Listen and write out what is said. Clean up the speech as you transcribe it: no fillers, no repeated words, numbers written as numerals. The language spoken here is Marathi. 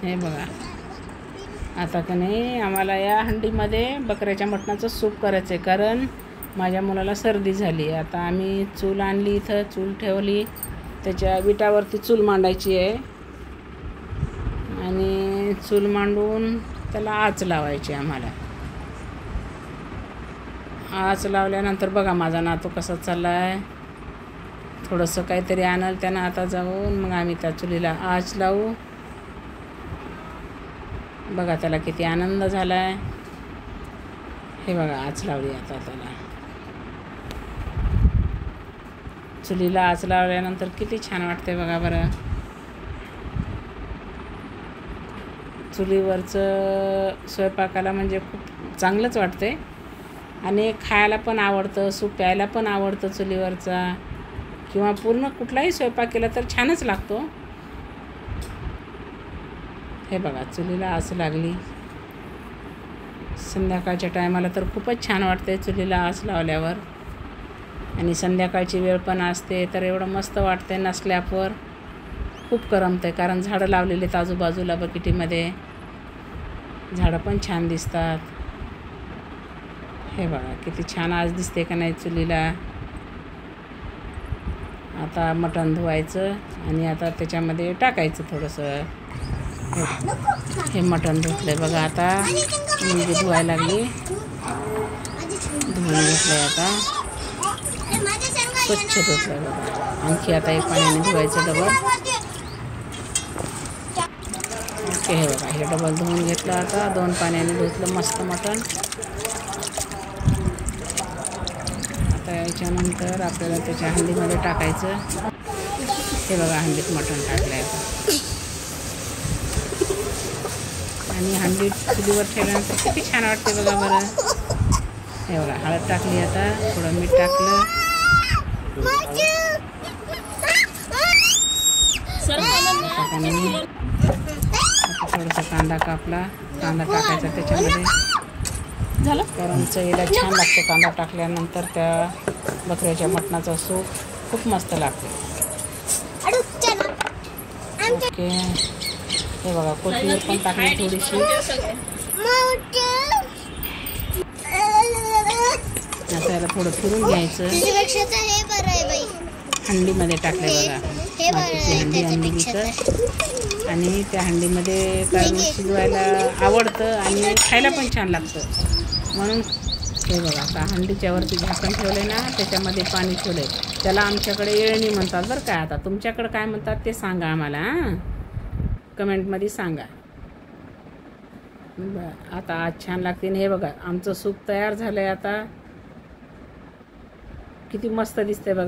हे बघा, आता का नाही आम्हाला या हंडीमध्ये बकऱ्याच्या मटणाचं सूप करायचं आहे, कारण माझ्या मुलाला सर्दी झाली. आता आम्ही चूल आणली, इथं चूल ठेवली, त्याच्या विटावरती चूल मांडायची आहे आणि चूल मांडून त्याला आच लावायची आम्हाला. आच लावल्यानंतर बघा माझा नातू कसा चालला आहे, थोडंसं काहीतरी आणल त्यानं आता जाऊन, मग आम्ही त्या चुलीला आच लावू. बघा त्याला किती आनंद झाला आहे. हे बघा आच लावली आता त्याला. चुलीला आच लावल्यानंतर किती छान वाटते बघा बरं. चुलीवरचं स्वयंपाकाला म्हणजे खूप चांगलंच वाटते आणि खायला पण आवडतं, सूप प्यायला पण आवडतं चुलीवरचा, किंवा पूर्ण कुठलाही स्वयंपाक केला तर छानच लागतो. हे बघा चुलीला आच लागली. संध्याकाळच्या टायमाला तर खूपच छान वाटते चुलीला आच लावल्यावर, आणि संध्याकाळची वेळ पण असते तर एवढं मस्त वाटते. नसल्यावर खूप करमते, कारण झाडं लावलेली आहेत आजूबाजूला बकेटीमध्ये, झाडं पण छान दिसतात. हे बघा किती छान आज दिसते का नाही चुलीला. आता मटण धुवायचं आणि आता त्याच्यामध्ये टाकायचं थोडंसं. हे मटण धुतलं बघा, आता मुलगी धुवायला लागली, धुवून घेतलं आता, स्वच्छ धुतलं बघा. आणखी आता एक पाण्याने धुवायचं डबल. ओके, हे बघा हे डबल धुवून घेतलं, आता 2 पाण्याने धुतलं मस्त मटण. आता याच्यानंतर आपल्याला त्याच्या हंडीमध्ये टाकायचं. हे बघा हंडीत मटण टाकलं आहे आता, आणि हंडीत चुलीवर ठेवल्यानंतर किती छान वाटते बघा बरं. हे बघा हळद टाकली, आता थोडं मीठ टाकलं, आता थोडासा कांदा कापला, कांदा टाकायचा त्याच्यामध्ये झालं, कारण चवीला छान लागतो कांदा टाकल्यानंतर. त्या बकऱ्याच्या मटणाचा सूप खूप मस्त लागते. ओके, हे बघा कोथिंबीर पण टाकली थोडीशी. आता याला थोडं फिरून घ्यायचं. हंडीमध्ये टाकले बघा, मातीची हंडी आणली विकत, आणि त्या हंडीमध्ये कारण शिजवायला आवडतं आणि खायला पण छान लागतं म्हणून. हे बघा आता हंडीच्या वरती झाकण ठेवले ना, त्याच्यामध्ये पाणी ठेवले, त्याला आमच्याकडे येळणी म्हणतात बरं काय. आता तुमच्याकडे काय म्हणतात ते सांगा आम्हाला, हां कमेंटमध्ये सांगा. आता आज छान लागते. हे बघा आमचं सूप तयार झालं आहे आता, किती मस्त दिसतंय बघा.